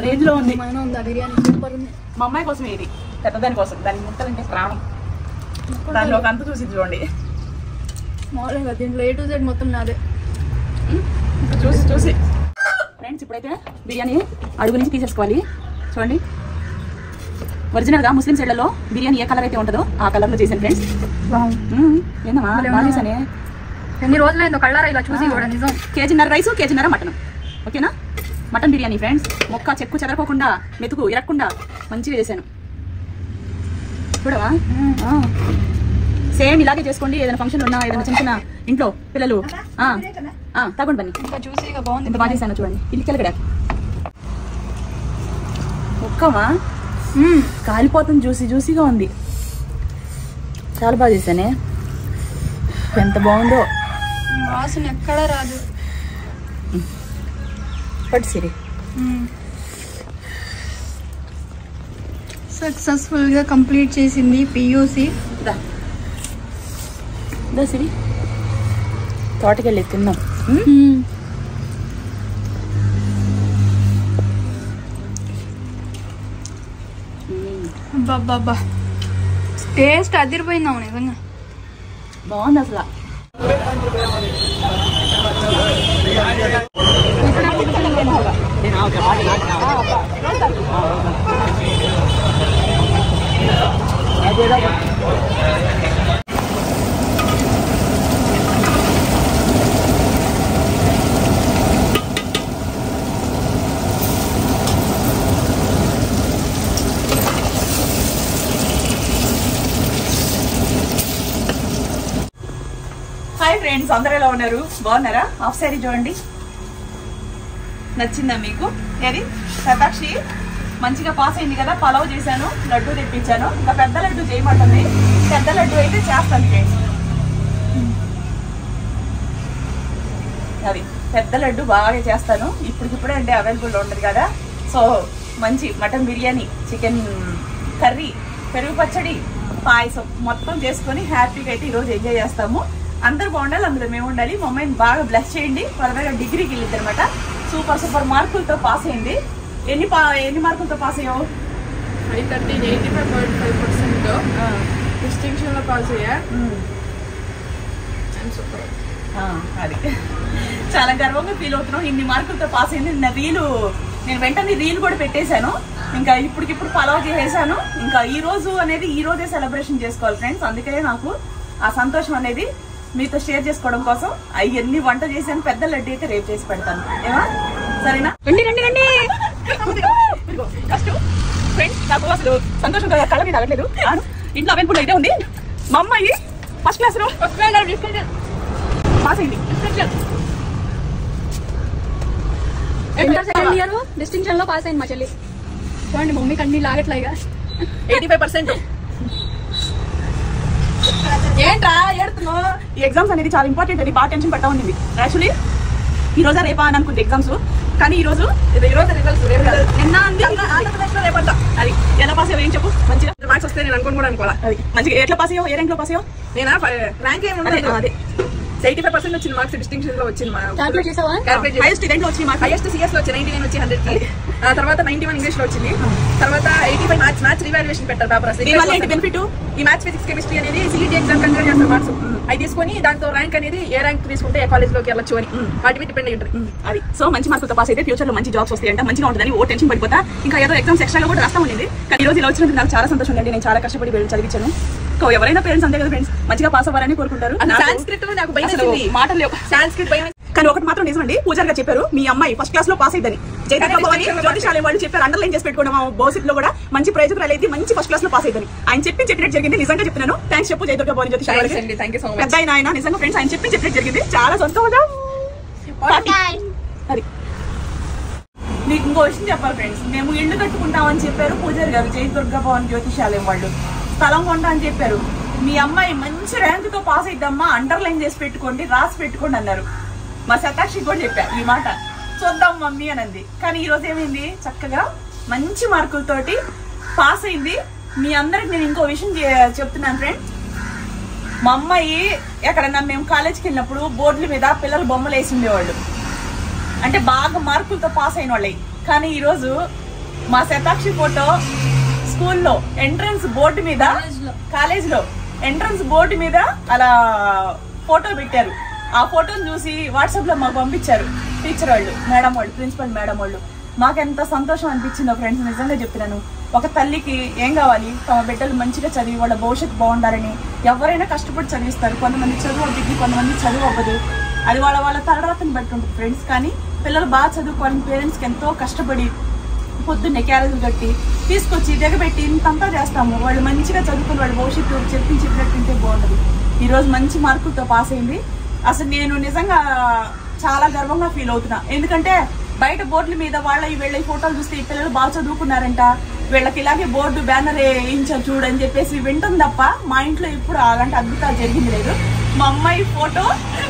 Range లో ఉంది. Biryani super ఉంది. మా అమ్మాయి కోసం ఇది పెద్దదాని కోసం, దానికి ముక్కలంటే ప్రాణం. దానిలో ఒక అంత చూసి చూడండి. మామూలుగా దీంట్లో A to Z మొత్తం నాదే. చూసి చూసి ఫ్రెండ్స్ ఇప్పుడైతే బిర్యానీ అడుగు నుంచి తీసేసుకోవాలి. చూడండి, ఒరిజినల్ గా ముస్లిం సైడ్లలో బిర్యానీ ఏ కలర్ అయితే ఉంటుందో ఆ కలర్ లో చేశాను ఫ్రెండ్స్. ఏందమ్మా బాగా చేశానే. ఎన్ని రోజులైందో కళ్ళారా ఇలా చూసి కూడా. నిజం. కేజీన్నర రైసు, కేజీన్నర మటన్. ఓకేనా? Mutton biryani friends. మొక్క చెక్కు చెదరకోకుండా, మెతుకు ఇరక్కుండా మంచిగా చేశాను. చూడవా? సేమ్ ఇలాగే చేసుకోండి. ఏదైనా ఫంక్షన్ ఉన్నా, ఏదైనా చిన్న చిన్న ఇంట్లో పిల్లలు తగ్గండి బన్నీ. ఇంకా జ్యూసీగా బాగుంది. ఎంత బాగా చేశాను చూడండి. ఇల్లికెళ్ళగడా ఒక్కమా కాలిపోతుంది. జ్యూసీగా ఉంది. చాలా బాగా చేశానే. ఎంత బాగుందో. వాసన ఎక్కడా రాదు. పట్టు సిరి. సక్సెస్ఫుల్ గా కంప్లీట్ చేసింది PUC. దా సిరి, తోటకెళ్ళి తిన్నాం. అబ్బా టేస్ట్ అదిరిపోయిందాము నిజంగా. బాగుంది అసలు. హాయ్ ఫ్రెండ్స్, అందరూ ఎలా ఉన్నారు? బాగున్నారా? హాఫ్ సారీ చూడండి, నచ్చిందా మీకు? ఏది శతాక్షి మంచిగా పాస్ అయింది కదా. పలావ్ చేశాను, లడ్డు తెప్పించాను. ఇంకా పెద్ద లడ్డు చేయమంటుంది. పెద్ద లడ్డు అయితే చేస్తాను ఫ్రెండ్స్. అది పెద్ద లడ్డు బాగా చేస్తాను. ఇప్పటికిప్పుడే అంటే అవైలబుల్లో ఉండదు కదా. సో మంచి మటన్ బిర్యానీ, చికెన్ కర్రీ, పెరుగు పచ్చడి, పాయసం మొత్తం చేసుకొని హ్యాపీగా అయితే ఈరోజు ఎంజాయ్ చేస్తాము. అందరు బాగుండాలి, అందులో మేము ఉండాలి. మా అమ్మాయిని బాగా బ్లెస్ చేయండి. వాళ్ళ డిగ్రీకి వెళ్ళింది అనమాట. సూపర్ మార్కులతో పాస్ అయింది. ఎన్ని మార్కులతో పాస్ అయ్యావు? 85% డిస్టింక్షన్ లో పాస్ అయ్యా. అది చాలా గర్వంగా ఫీల్ అవుతున్నాం. ఇన్ని మార్కులతో పాస్ అయింది. నేను వెంటనే రీల్ కూడా పెట్టేశాను. ఇంకా ఇప్పటికిప్పుడు పలావ్ చేసేసాను. ఇంకా ఈ రోజే సెలబ్రేషన్ చేసుకోవాలి ఫ్రెండ్స్. అందుకనే నాకు ఆ సంతోషం అనేది మీతో షేర్ చేసుకోవడం కోసం అవన్నీ వంట చేశాను. పెద్ద లడ్డు అయితే రేపు చేసి పెడతాను. ఏమా? సరేనా? రండి ఫస్ట్ ఫ్రెండ్స్, నాకు అసలు సంతోషం కళ్ళ మీద అవ్వట్లేదు. ఇంట్లో అవైలబుల్ అయితే ఉంది. మా అమ్మాయి ఫస్ట్ క్లాస్ లో పాస్ అయింది. సెకండ్ ఇయర్ డిస్టింక్షన్ లో పాస్ అయింది మా చెల్లి. చూడండి మమ్మీకి అన్ని లాగట్లేగా. 85%. ఏంట్రా ఏడుతున్నావు? ఈ ఎగ్జామ్స్ అనేది చాలా ఇంపార్టెంట్ అని బాగా టెన్షన్ పడతా ఉంది. యాక్చువల్లీ ఈ రోజా రేపా అని అనుకుంటే ఎగ్జామ్స్, కానీ ఈ రోజు రిజల్ట్స్ రేపు కాదు. నిన్న ఆంధ్రప్రదేశ్ లో రేపంతా. అది ఎలా పాస్ అయ్యావు? ఏం చెప్పు. మంచిగా మార్క్స్ వస్తే నేను అనుకోని కూడా అనుకోవాలి. అది మంచిగా ఎట్లా పాస్ అయ్యావు? ఏ ర్యాంక్ లో పాస్ అయ్యావు? నేను ర్యాంక్ ఏమి ఉండదు. అదే 85% వచ్చింది మార్క్స్. డిస్టింక్షన్ లో వచ్చింది. హైయెస్ట్ ఇదేంట్లో వచ్చింది మార్క్స్. హైయెస్ట్ CS లో వచ్చి 99 వచ్చి 100 కి. తర్వాత 91 ఇంగ్లీష్ లో వచ్చింది. తర్వాత 85 మ్యాథ్స్ రివాల్యుయేషన్ పెట్టారు పేపర్స్. బెనిఫిట్ ఈ మ్యాథ్స్, ఫిజిక్స్, కెమిస్ట్రీ అనేది CET ఎగ్జామ్ కన్సిడర్ చేస్తారు మార్క్స్. అది తీసుకొని దాంతో ర్యాంక్ అనేది ఏ ర్యాంక్ తీసుకుంటే ఏ కాలేజ్ లోకి వెళ్ళొచ్చు అని వాటి మీద డిపెండ్ అయ్యి ఉంటుంది. అది సో మంచి మార్కులతో పాస్ అయితే ఫ్యూచర్ లో మంచి జాబ్స్ వస్తాయంట. మంచిగా ఉంటుందని ఓ టెన్షన్ పడిపోతా. ఇంకా ఏదో ఎగ్జామ్స్ ఎక్స్ట్రా కూడా రాస్తా ఉండేది. కానీ ఈ రోజు ఇలా వచ్చినందుకు నాకు చాలా సంతోషం ఉందండి. నేను చాలా కష్టపడి చదివించాను. ఎవరైనా పేరెంట్స్ అంతే కదా ఫ్రెండ్స్, మంచిగా పాస్ అవ్వాలని కోరుకుంటారు. సాంస్క్రిట్ నాకు మాటలు లేవు. సాంస్క్రిట్ భయం. కానీ ఒకటి మాత్రం నిజమండి, పూజారి గారు చెప్పారు మీ అమ్మాయి ఫస్ట్ క్లాస్ లో పాస్ అయిందని. జ్యోతిషాలయం వాళ్ళు చెప్పారు. అండర్లైన్ చేసి పెట్టుకోవడం, భవిష్యత్తులో కూడా మంచి ప్రయోజకులు అయితే మంచి ఫస్ట్ క్లాస్ లో పాస్ అయిందని ఆయన చెప్పినట్టు జరిగింది. నిజంగా చెప్తున్నాను. థ్యాంక్స్ చెప్పు జయదుర్గ భవన్ జ్యోతిషాలయం. పెద్ద ఆయన నిజంగా ఫ్రెండ్స్ ఆయన చెప్పినట్టు జరిగింది. చాలా సంతోషం. అది మీకు ఇంకో విషయం చెప్పాలి ఫ్రెండ్స్. మేము ఇల్లు కట్టుకుంటామని చెప్పారు పూజారి గారు, జయదుర్గ భవన్ జ్యోతిషాలయం వాళ్ళు. స్థలం కొంటా అని చెప్పారు. మీ అమ్మాయి మంచి ర్యాంక్ తో పాస్ అయిద్దమ్మా, అండర్లైన్ చేసి పెట్టుకోండి, రాసి పెట్టుకోండి అన్నారు. మా శతాక్షి కూడా చెప్పా ఈ మాట. చూద్దాం మమ్మీ అని అంది. కానీ ఈ రోజు ఏమైంది, చక్కగా మంచి మార్కులతోటి పాస్ అయింది. మీ అందరికి నేను ఇంకో విషయం చెప్తున్నాను ఫ్రెండ్. మా అమ్మాయి ఎక్కడన్నా మేము కాలేజ్కి వెళ్ళినప్పుడు బోర్డుల మీద పిల్లలు బొమ్మలు వేసి ఉండేవాళ్ళు, అంటే బాగా మార్కులతో పాస్ అయిన వాళ్ళే. కానీ ఈరోజు మా శతాక్షి ఫోటో స్కూల్లో ఎంట్రన్స్ బోర్డు మీద, కాలేజ్ లో ఎంట్రన్స్ బోర్డు మీద అలా ఫోటో పెట్టారు. ఆ ఫోటోని చూసి వాట్సాప్ లో మాకు పంపించారు టీచర్ వాళ్ళు, మేడం వాళ్ళు, ప్రిన్సిపల్ మేడం వాళ్ళు. మాకెంత సంతోషం అనిపించిందో ఫ్రెండ్స్, నిజంగా చెప్తున్నాను. ఒక తల్లికి ఏం కావాలి, తమ బిడ్డలు మంచిగా చదివి వాళ్ళ భవిష్యత్తు బాగుండాలని ఎవరైనా కష్టపడి చదివిస్తారు. కొంతమంది చదువు అవుతుంది, కొంతమంది చదువు అవ్వదు. అది వాళ్ళ వాళ్ళ తలరాతని బట్టి ఉంటుంది ఫ్రెండ్స్. కానీ పిల్లలు బాగా చదువుకోవాలని పేరెంట్స్కి ఎంతో కష్టపడి పొద్దున్నే క్యారేజీలు కట్టి తీసుకొచ్చి దిగబెట్టి ఇంతంతా చేస్తాము. వాళ్ళు మంచిగా చదువుకుని వాళ్ళ భవిష్యత్తు చెప్పినట్టుంటే బాగుంటుంది. ఈరోజు మంచి మార్కులతో పాస్ అయింది. అసలు నేను నిజంగా చాలా గర్వంగా ఫీల్ అవుతున్నా. ఎందుకంటే బయట బోర్డుల మీద వీళ్ళ ఫోటోలు చూస్తే ఈ పిల్లలు బాగా చదువుకున్నారంట, వీళ్ళకి ఇలాగే బోర్డు బ్యానర్ వేయించారు చూడని చెప్పేసి వింటాం తప్ప మా ఇంట్లో ఇప్పుడు అలాంటి అద్భుతాలు జరిగింది లేదు. మా అమ్మాయి ఫోటో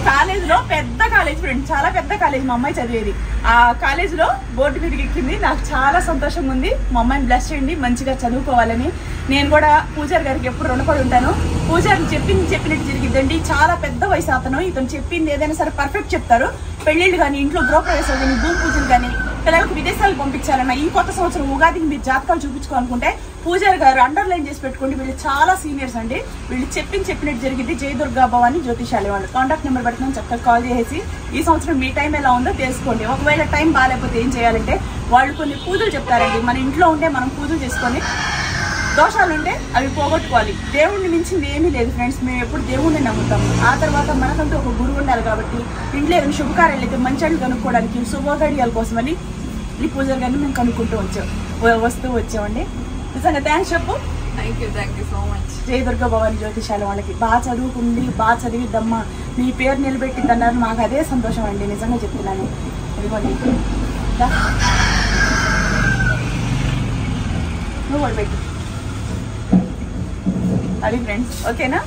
కాలేజ్ లో, పెద్ద కాలేజ్ ఫ్రెండ్, చాలా పెద్ద కాలేజ్ మా అమ్మాయి చదివేది, ఆ కాలేజ్ లో బోర్డు మీదకి ఎక్కింది. నాకు చాలా సంతోషంగా ఉంది. మా అమ్మాయిని బ్లెస్ చేయండి, మంచిగా చదువుకోవాలని. నేను కూడా పూజారి గారికి ఎప్పుడు రుణపడి ఉంటాను. పూజారి చెప్పినట్టు జరిగిద్దండి. చాలా పెద్ద వయసు అతను. ఇతను చెప్పింది ఏదైనా సరే పర్ఫెక్ట్ చెప్తారు. పెళ్లిళ్ళు కానీ, ఇంట్లో గృహప్రవేశాలు కానీ, భూమి పూజలు కానీ, పిల్లలకు విదేశాలకు పంపించాలన్న ఈ కొత్త సంవత్సరం ఉగాదికి మీరు జాతకాలు చూపించుకోవాలనుకుంటే పూజారి గారు అండర్లైన్ చేసి పెట్టుకోండి. వీళ్ళు చాలా సీనియర్స్ అండి. వీళ్ళు చెప్పినట్టు జరిగింది. జై దుర్గా భవాని జ్యోతిషాలయం వాళ్ళు. కాంటాక్ట్ నెంబర్ పెట్టుకుని చక్కగా కాల్ చేసి ఈ సంవత్సరం మీ టైం ఎలా ఉందో తెలుసుకోండి. ఒకవేళ టైం బాగాలేకపోతే ఏం చేయాలంటే వాళ్ళు కొన్ని పూజలు చెప్తారండి. మన ఇంట్లో ఉండే మనం పూజలు చేసుకొని దోషాలుంటే అవి పోగొట్టుకోవాలి. దేవుణ్ణి మించింది ఏమీ లేదు ఫ్రెండ్స్. మేము ఎప్పుడు దేవుణ్ణి నమ్ముతాము. ఆ తర్వాత మనకంటూ ఒక గురువు ఉండాలి కాబట్టి ఇంట్లో ఏమైనా శుభకార్యాలు అయితే మంచి కనుక్కోవడానికి శుభోదర్యాల కోసమని ఈ పూజలు కానీ మేము కనుక్కుంటూ వస్తూ వచ్చామండి. నిజంగా థ్యాంక్స్ చెప్పు. Thank you so much. జై దుర్గా భవాని జ్యోతిషాలయం వాళ్ళకి. బాగా చదువుకుంది, బాగా చదివిద్దమ్మా, మీ పేరు నిలబెట్టిద్దన్నారు. మాకు అదే సంతోషం అండి, నిజంగా చెప్తున్నాను. ఇదిగోండి నువ్వు కూడా పెట్టు. అది ఫ్రెండ్స్ ఓకేనా.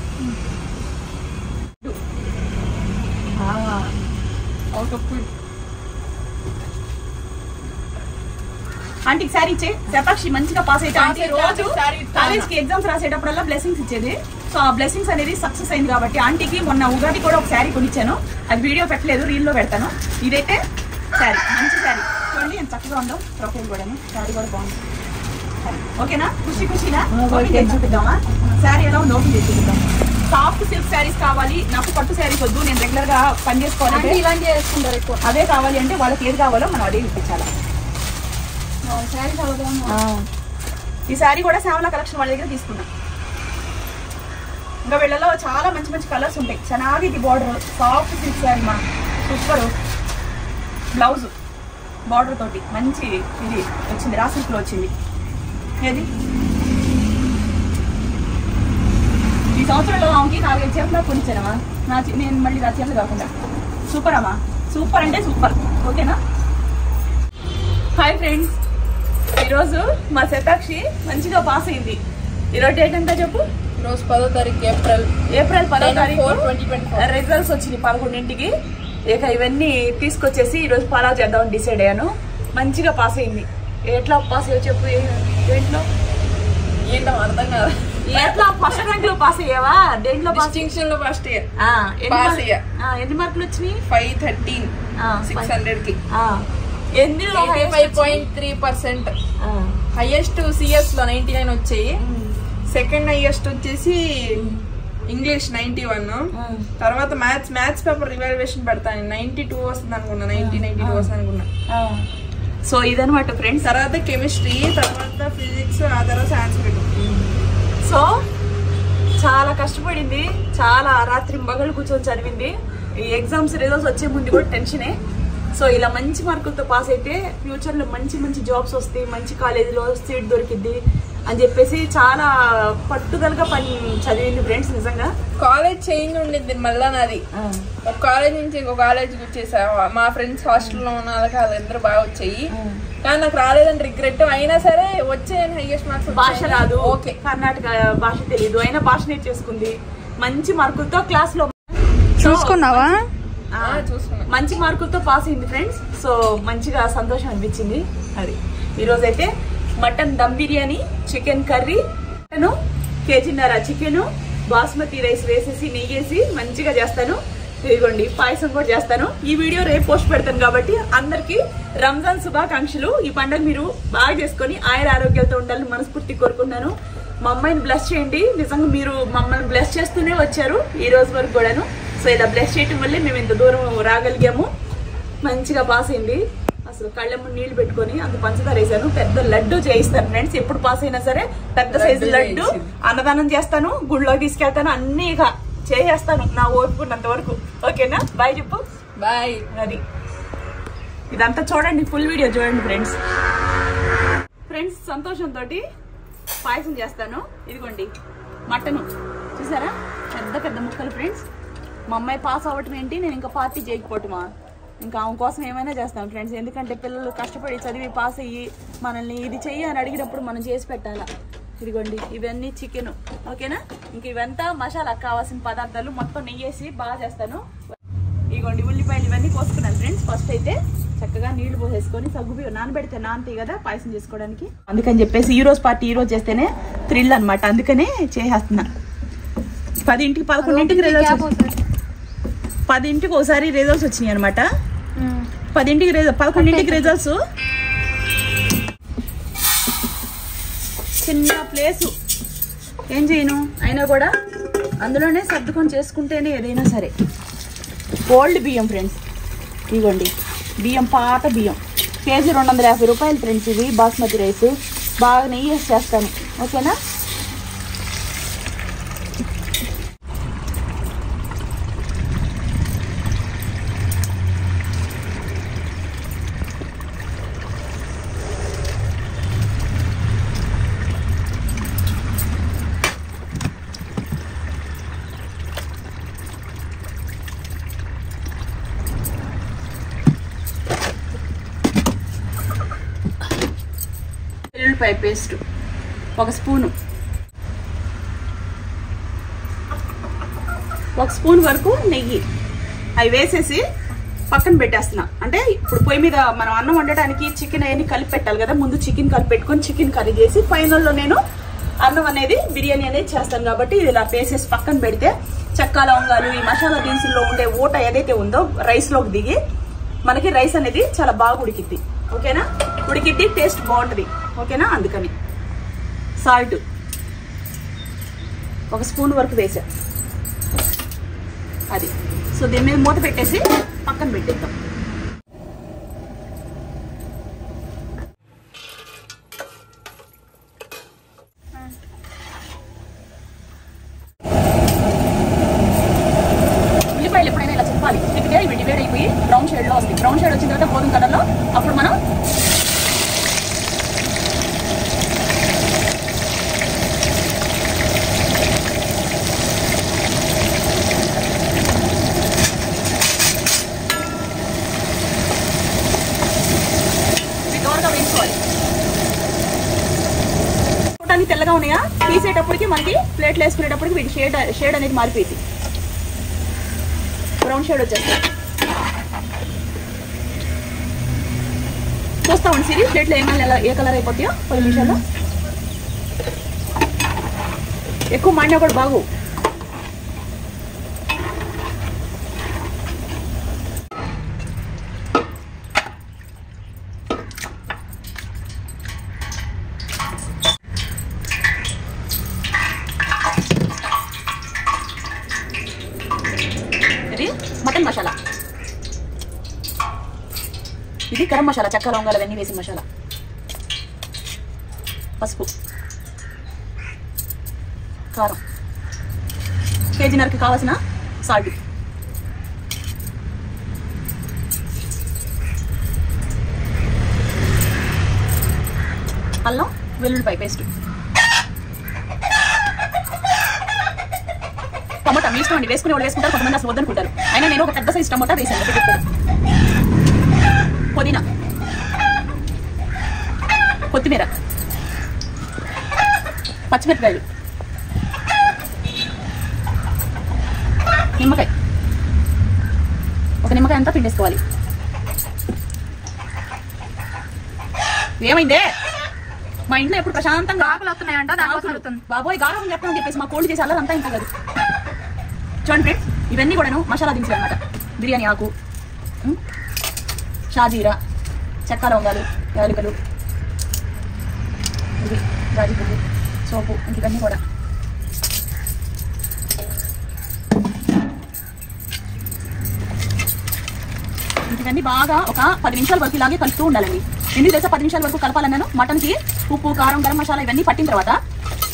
ఆంటీకి శారీ ఇచ్చే. శతాక్షి మంచిగా పాస్ అయితే ఆంటీ రోజు కాలేజ్ కి ఎగ్జామ్స్ రాసేటప్పుడల్లా బ్లెస్సింగ్స్ ఇచ్చేది. సో ఆ బ్లెస్సింగ్స్ అనేది సక్సెస్ అయింది కాబట్టి ఆంటీకి మొన్న ఉగాది కూడా ఒక శారీ కొనిచ్చాను. అది వీడియో పెట్టలేదు, రీల్లో పెడతాను. ఇదైతే శారీ, మంచి శారీ చూడండి ఎంత చక్కగా ఉందో. ప్రొఫైల్ కూడా శారీ కూడా బాగుంది. ఓకేనా, ఖుషినా ఓపెన్ చేసి చూపిద్దామా? శారీ ఎలా ఉందో ఓపెన్ చేసి చూపిద్దాం. సాఫ్ట్ సిల్క్ శారీస్ కావాలి నాకు, పట్టు శారీస్ వద్దు, నేను రెగ్యులర్ గా పని చేసుకోవాలి, ఇలాంటి చేసుకుంటారు ఎక్కువ. అదే కావాలి అంటే వాళ్ళకి ఏది కావాలో మనం అదే ఇప్పించాలి. శారీ చాలా బాగుంది. ఈ శారీ కూడా శ్యామల కలెక్షన్ వాళ్ళ దగ్గర తీసుకున్నాం. ఇంకా వీళ్ళలో చాలా మంచి మంచి కలర్స్ ఉంటాయి. ಚೆನ್ನಾಗಿ ఇది బార్డర్, సాఫ్ట్ సిల్క్ శారీ మా సూపర్. బ్లౌజ్ బార్డర్ తోటి మంచి ఇది వచ్చింది, రా సిల్క్ లో వచ్చింది. ఏది ఈ సంవత్సరంలో ఆమెకి 4-5 చీరలు కొనిచ్చానమ్మా. నేను మళ్ళీ నా చీరలు కాకుండా. సూపర్ అమ్మా, సూపర్ అంటే సూపర్. ఓకేనా. హాయ్ ఫ్రెండ్స్, ఈరోజు మా శతాక్షి మంచిగా పాస్ అయింది. ఈరోజు డేట్ ఎంత చెప్పు? ఈరోజు 10వ తారీఖు ఏప్రిల్ 10వ తారీఖు 2024 రిజల్ట్స్ వచ్చినాయి 11ంటికి. ఇక ఇవన్నీ తీసుకొచ్చేసి ఈరోజు పలావ్ చేద్దామని డిసైడ్ అయ్యాను. మంచిగా పాస్ అయింది. ఎట్లా పాస్ అయ్యో చెప్పు. దేంట్లో ఏంటో అర్థం కాదు. ఎట్లా ఫస్ట్ ర్యాంక్ లో పాస్ అయ్యావా? దేంట్లో డిస్టింక్షన్ లో ఫస్ట్ ఇయర్ పాస్ అయ్యా. ఎన్ని మార్కులు వచ్చినాయి? 513 600 కి. ఎందులో 85.3%. హైయెస్ట్ సిఎస్ లో 99 వచ్చాయి. సెకండ్ హైయెస్ట్ వచ్చేసి ఇంగ్లీష్ 91. తర్వాత మ్యాథ్స్ పేపర్ రివాల్యుయేషన్ పెడతాను 92 వస్తుంది అనుకున్నా, 92 వస్తుంది అనుకున్నా. సో ఇదనమాట ఫ్రెండ్స్. తర్వాత కెమిస్ట్రీ, తర్వాత ఫిజిక్స్, ఆ తర్వాత సాంస్క్రిట్. సో చాలా కష్టపడింది, చాలా రాత్రి మగళ్ళు కూర్చొని చదివింది. ఈ ఎగ్జామ్స్ రిజల్ట్స్ వచ్చే ముందు కూడా టెన్షనే. సో ఇలా మంచి మార్కులతో పాస్ అయితే ఫ్యూచర్ లో మంచి మంచి జాబ్స్ వస్తాయి, మంచి కాలేజీలో సీట్ దొరికిద్ది అని చెప్పేసి చాలా పట్టుదలగా పని చదివింది ఫ్రెండ్స్. నిజంగా కాలేజ్ చేంజ్ ఉండింది మళ్ళా నాది. ఒక కాలేజ్ నుంచి ఇంకో కాలేజ్కి వచ్చేసా. మా ఫ్రెండ్స్ హాస్టల్లో ఉన్న వాళ్ళకి వాళ్ళందరూ బాగా వచ్చాయి, కానీ నాకు రాలేదని రిగ్రెట్. అయినా సరే వచ్చే హైయెస్ట్ మార్క్స్. భాష రాదు, ఓకే, కర్ణాటక భాష తెలియదు, అయినా భాష నేర్చేసుకుంది. మంచి మార్కులతో క్లాస్ లో చూసుకున్నావా? చూసుకున్నా. మంచి మార్కులతో పాస్ అయింది ఫ్రెండ్స్. సో మంచిగా సంతోషం అనిపించింది. అది ఈరోజైతే mutton dum biryani, chicken curry, mutton కేజీన్నర చికెన్, బాస్మతి రైస్ వేసేసి నెయ్యేసి మంచిగా చేస్తాను. ఇదిగోండి పాయసం కూడా చేస్తాను. ఈ వీడియో రేపు పోస్ట్ పెడతాను కాబట్టి అందరికి రంజాన్ శుభాకాంక్షలు. ఈ పండుగ మీరు బాగా చేసుకొని ఆయుర ఆరోగ్యాలతో ఉండాలని మనస్ఫూర్తి కోరుకుంటున్నాను. మా అమ్మాయిని బ్లెస్ చేయండి. నిజంగా మీరు మమ్మల్ని బ్లెస్ చేస్తూనే వచ్చారు ఈ రోజు వరకు కూడాను. సో ఇలా బ్లెస్ చేయటం వల్లే మేము ఇంత దూరం రాగలిగాము. మంచిగా పాస్ అయింది. అసలు కళ్ళెమ్మ నీళ్లు పెట్టుకొని అంత పంచదార వేసాను. పెద్ద లడ్డు చేయిస్తాను ఫ్రెండ్స్. ఎప్పుడు పాస్ అయినా సరే పెద్ద సైజు లడ్డు అన్నదానం చేస్తాను, గుళ్ళో తీసుకెళ్తాను, అన్ని ఇక చేసేస్తాను నా ఓర్పుకున్నంత వరకు. ఓకేనా? బాయ్ చెప్పు. బాయ్. అది ఇదంతా చూడండి, ఫుల్ వీడియో చూడండి ఫ్రెండ్స్. ఫ్రెండ్స్ సంతోషంతో పాయసం చేస్తాను. ఇదిగోండి మటను చూసారా, పెద్ద పెద్ద ముక్కలు ఫ్రెండ్స్. మా అమ్మాయి పాస్ అవ్వటం ఏంటి, నేను ఇంకా పార్టీ చేయకపోవటమా? ఇంకా ఆమె కోసం ఏమైనా చేస్తాను ఫ్రెండ్స్. ఎందుకంటే పిల్లలు కష్టపడి చదివి పాస్ అయ్యి మనల్ని ఇది చెయ్యి అని అడిగినప్పుడు మనం చేసి పెట్టాలా. ఇదిగోండి ఇవన్నీ చికెన్. ఓకేనా? ఇంక ఇవంతా మసాలా కావాల్సిన పదార్థాలు మొత్తం నెయ్యేసి బాగా చేస్తాను. ఇదిగోండి ఉల్లిపాయలు ఇవన్నీ కోసుకున్నాను ఫ్రెండ్స్. ఫస్ట్ అయితే చక్కగా నీళ్లు పోసేసుకొని సగ్గుబియ్యం నానబెడితే నానతాయి కదా పాయసం చేసుకోవడానికి. అందుకని చెప్పేసి ఈ రోజు పార్టీ ఈ రోజు చేస్తేనే థ్రిల్ అనమాట. అందుకనే చేసేస్తున్నా. 10ంటికి 11ంటికి రిజల్ట్స్ 10ంటికి ఒకసారి రిజల్ట్స్ వచ్చినాయి అనమాట. 10ంటికి 11ంటికి రిజల్ట్స్. చిన్న ప్లేసు ఏం చేయను అయినా కూడా అందులోనే సర్దుకొని చేసుకుంటేనే ఏదైనా సరే. ఓల్డ్ బియ్యం ఫ్రెండ్స్. ఇదిగోండి బియ్యం, పాత బియ్యం. కేజీ 250 రూపాయలు ఫ్రెండ్స్. ఇవి బాస్మతి రైస్. బాగా నెయ్యి వేసి చేస్తాను. ఓకేనా? వెల్లుల్లిపాయ పేస్ట్ 1 స్పూను, 1 స్పూన్ వరకు నెయ్యి అవి వేసేసి పక్కన పెట్టేస్తున్నా. అంటే ఇప్పుడు పొయ్యి మీద మనం అన్నం వండడానికి చికెన్ అవన్నీ కలిపి పెట్టాలి కదా. ముందు చికెన్ కలిపి పెట్టుకొని చికెన్ కర్రీ చేసి ఫైనల్లో నేను అన్నం అనేది బిర్యానీ అనేది చేస్తాను. కాబట్టి ఇది ఇలా వేసేసి పక్కన పెడితే చెక్క లవంగాలు ఈ మసాలా దినుసుల్లో ఉండే ఊట ఏదైతే ఉందో రైస్లోకి దిగి మనకి రైస్ అనేది చాలా బాగా ఉడికిద్ది. ఓకేనా? ఉడికిద్ది, టేస్ట్ బాగుంటుంది. ఓకేనా? అందుకని సాల్ట్ 1 స్పూన్ వరకు వేసా. అది సో దీని మీద మూత పెట్టేసి పక్కన పెట్టేద్దాం. ఉల్లిపాయలు ఎప్పుడైనా ఇలా చెప్పాలి. తిప్పితే ఇవి డివైడ్ అయిపోయి బ్రౌన్ షేడ్లో వస్తాయి. బ్రౌన్ షేడ్ వచ్చిన తర్వాత గోధుమ కలర్లో అప్పుడు మనం తెల్లగా ఉన్నాయా తీసేటప్పటికి మనకి ప్లేట్లు వేసుకునేటప్పటికి వీటి షేడ్ అనేది మారిపోయింది. బ్రౌన్ షేడ్ వచ్చేస్తుంది. చూస్తా ఉండి సిరి ప్లేట్లు ఏ కలర్ అయిపోతాయో 10 నిమిషాల్లో. ఎక్కువ మాడినా కూడా బాగు. మటన్ మసాలా, ఇది గరం మసాలా, చెక్క లవంగాలు అవన్నీ వేసిన మసాలా, పసుపు, కారం, కేజీన్నరకి కావాల్సిన సాల్ట్, అల్లం వెల్లుల్లిపాయ పేస్ట్, టమాటా మీ ఇష్టం అండి. వేసుకునే వాళ్ళు వేసుకుంటారు, కొంతమంది అసలు వద్దనుకుంటారు. అయినా నేను ఒక పెద్ద సైజ్ టమాటా వేసాను. పుదీనా, కొత్తిమీర, పచ్చిమిరపకాయలు, నిమ్మకాయ, ఒక నిమ్మకాయ అంతా పిండేసుకోవాలి. ఏమైందే? మా ఇంట్లో ఎప్పుడు ప్రశాంతంగా ఆకులు వస్తున్నాయంట, బాబోయ్ గారం చెప్తామని చెప్పేసి మా కోళ్ళు చేసి అల్లదంతా ఇంత కాదు. చూడండి ఫ్రెండ్స్, ఇవన్నీ కూడాను మసాలా దినుసులు అనమాట. బిర్యానీ ఆకు, షాజీరా, చెక్క లవంగాలు, యాలకులు, ఇది రాజీ పువ్వు, సోపు, ఇవన్నీ కూడా. ఇవన్నీ బాగా ఒక 10 నిమిషాల వరకు ఇలాగే కలుపుతూ ఉండాలండి. ఎందుకు తెలుసా 10 నిమిషాల వరకు కలపాలన్నాను? మటన్కి ఉప్పు, కారం, గరం మసాలా ఇవన్నీ పట్టిన తర్వాత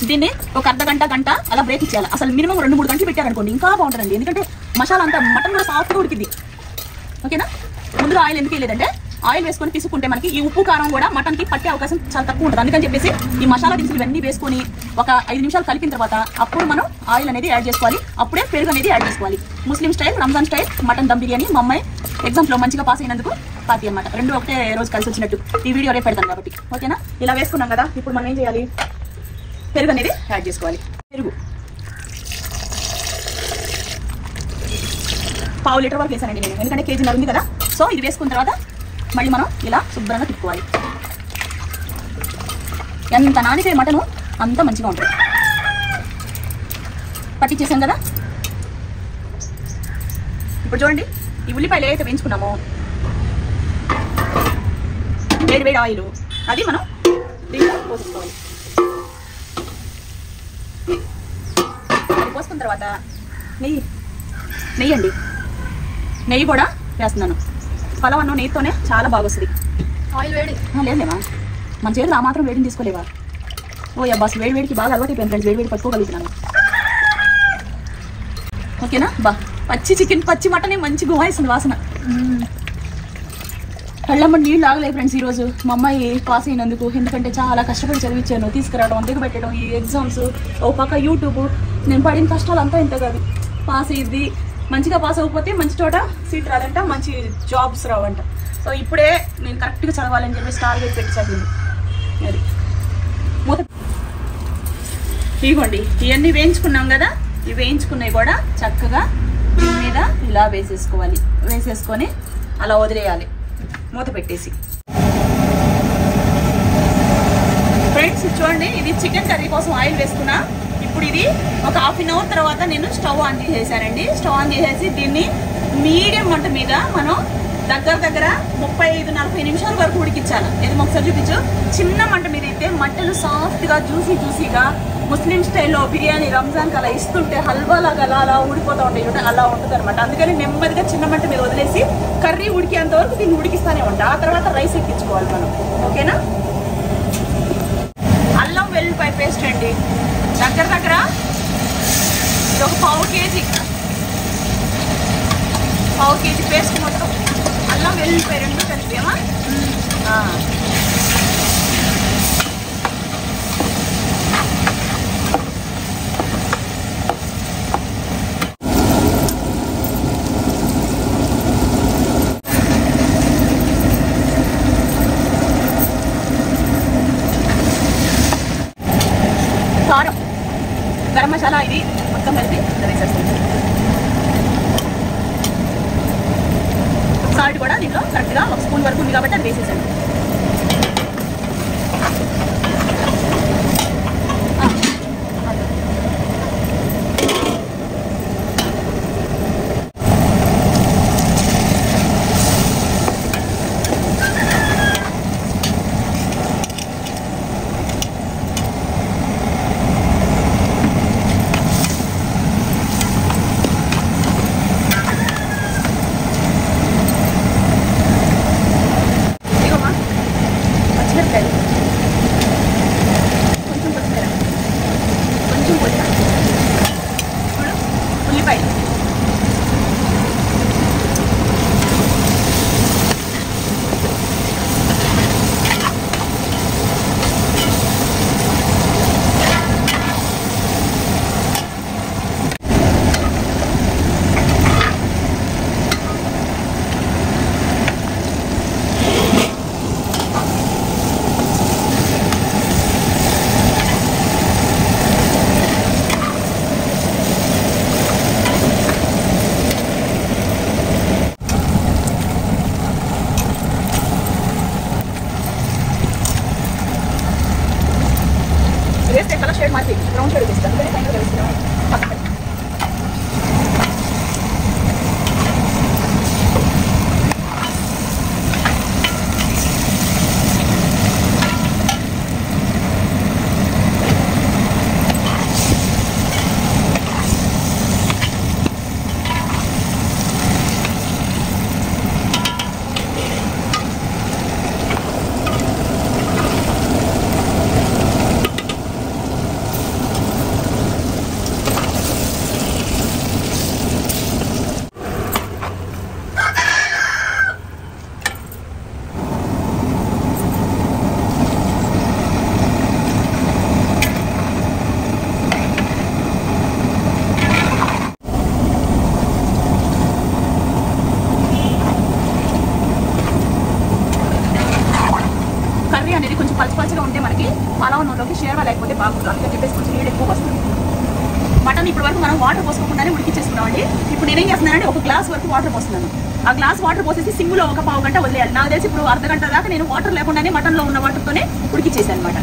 దీన్ని ఒక అర్ధ గంట అలా బ్రేక్ ఇచ్చేయాలి. అసలు మినిమం 2-3 గంటలు పెట్టారనుకోండి ఇంకా బాగుంటుందండి. ఎందుకంటే మసాలా అంతా మటన్ కూడా సాఫ్ట్గా ఉడికింది. ఓకేనా? ముందుగా ఆయిల్ ఎందుకు వేయలేదంటే ఆయిల్ వేసుకొని తీసుకుంటే మనకి ఈ ఉప్పు కారం కూడా మటన్కి పట్టే అవకాశం చాలా తక్కువ ఉంటుంది. అందుకని చెప్పేసి ఈ మసాలా దినుసులు ఇవన్నీ వేసుకొని ఒక 5 నిమిషాలు కలిపిన తర్వాత అప్పుడు మనం ఆయిల్ అనేది యాడ్ చేసుకోవాలి. అప్పుడే పెరుగు అనేది యాడ్ చేసుకోవాలి. Muslim style, Ramzan style mutton dum biryani మా అమ్మాయి ఎగ్జామ్స్లో మంచిగా పాస్ అయినందుకు పార్టీ అనమాట. 2 ఒకటే రోజు కలిసి వచ్చినట్టు. ఈ వీడియో రేపు పెడతాను కాబట్టి. ఓకేనా? ఇలా వేసుకున్నాం కదా, ఇప్పుడు మనం ఏం చేయాలి? పెరుగు అనేది యాడ్ చేసుకోవాలి. పెరుగు 1/2 లీటర్ వరకు వేసానండి నేను, ఎందుకంటే కేజీన్నర ఉంది కదా. సో ఇది వేసుకున్న తర్వాత మళ్ళీ మనం ఇలా శుభ్రంగా తిప్పుకోవాలి. ఎంత నానితే మటను అంత మంచిగా ఉంటుంది. పట్టించేసాం కదా. ఇప్పుడు చూడండి, ఈ ఉల్లిపాయలు ఏదైతే వేయించుకున్నామో వేడి ఆయిల్ అది మనం దీంట్లో పోసుకోవాలి. అది పోసుకున్న తర్వాత నెయ్యి అండి, నెయ్యి కూడా వేస్తున్నాను. పలావ్ అన్నం నెయ్యితోనే చాలా బాగా వస్తుంది. ఆయిల్ వేడి లేదేమా, మన చేతులు ఆ మాత్రం వేడిని తీసుకోలేవా? ఓ అబ్బా, వేడికి బాగా అలవాటు అయిపోయింది ఫ్రెండ్స్. వేడి పట్టుకోగలుగుతున్నాను. ఓకేనా? బా పచ్చి చికెన్, పచ్చి మటనే మంచి గుహాయిస్తుంది వాసన. కళ్ళమ్మ నీళ్ళు ఆగలేదు ఫ్రెండ్స్ ఈరోజు మా అమ్మాయి పాస్ అయినందుకు. ఎందుకంటే చాలా కష్టపడి చదివించాను, తీసుకురావడం, దిగబెట్టడం, ఈ ఎగ్జామ్స్, ఓ పక్క యూట్యూబ్, నేను పడిన కష్టాలు అంతా ఇంత కాదు. పాస్ అయ్యిద్ది, మంచిగా పాస్ అవ్వకపోతే మంచి చోట సీట్ రాదంట, మంచి జాబ్స్ రావంట. సో ఇప్పుడే నేను కరెక్ట్గా చదవాలని చెప్పి టార్గెట్ పెట్టి చదివింది. అది మూత. ఇదిగోండి, ఇవన్నీ వేయించుకున్నాం కదా, ఇవి వేయించుకున్నవి కూడా చక్కగా దీని మీద ఇలా వేసేసుకోవాలి. వేసేసుకొని అలా వదిలేయాలి మూత పెట్టేసి. ఫ్రెండ్స్ చూడండి, ఇది చికెన్ కర్రీ కోసం ఆయిల్ వేసుకున్నా. ఇప్పుడు ఇది ఒక 1/2 అవర్ తర్వాత నేను స్టవ్ ఆన్ చేసేసానండి. స్టవ్ ఆన్ చేసేసి దీన్ని మీడియం మంట మీద మనం దగ్గర 35-40 నిమిషాల వరకు ఉడికించాలి. ఇది ఒకసారి చూపించు. చిన్న మంట మీద అయితే మటన్ సాఫ్ట్గా జ్యూసీగా ముస్లిం స్టైల్లో బిర్యానీ రంజాన్కి అలా ఇస్తుంటే హల్వా లాగా అలా ఊడిపోతూ ఉంటాయి చూడండి, అలా ఉంటుంది అనమాట. అందుకని నెమ్మదిగా చిన్న మంట మీద వదిలేసి కర్రీ ఉడికేంత వరకు దీన్ని ఉడికిస్తానే ఉంటా. ఆ తర్వాత రైస్ ఎక్కించుకోవాలి మనం. ఓకేనా? అల్లం వెల్లుల్లిపాయ పేస్ట్ అండి, దగ్గర ఇది ఒక 1/2 కేజీ పేస్ట్. మొత్తం అల్లం వెల్లుల్లిపాయ 2 కలిపేమా. కారం, గరం మసాలా ఇది మొత్తం కలిపి వేసేస్తుంది. సాల్ట్ కూడా దీంట్లో కరెక్ట్గా 1 స్పూన్ వరకు ఉంది కాబట్టి అది వేసేసాను. వేస్తే కలర్ షేడ్ మార్చి బ్రౌన్ షేడ్ వేస్తాను. పలావన్నంలోకి షేర్వా లేకపోతే బాగుంటుంది, అందుకని చెప్పేసి కొంచెం నీళ్ళు ఎక్కువ వస్తుంది. మటన్ ఇప్పటి వరకు మనం వాటర్ పోసుకోకుండానే ఉడికిచ్చేసుకున్నామండి. ఇప్పుడు నేనేం చేస్తున్నానంటే ఒక గ్లాస్ వరకు వాటర్ పోస్తున్నాను. ఆ గ్లాస్ వాటర్ పోసేసి సిమ్లో ఒక పావు గంట వదిలేయాలి. నాకు తెలిసి ఇప్పుడు అర్ధగంట దాకా నేను వాటర్ లేకుండానే మటన్లో ఉన్న వాటర్తోనే ఉడికిచ్చేసాను అనమాట.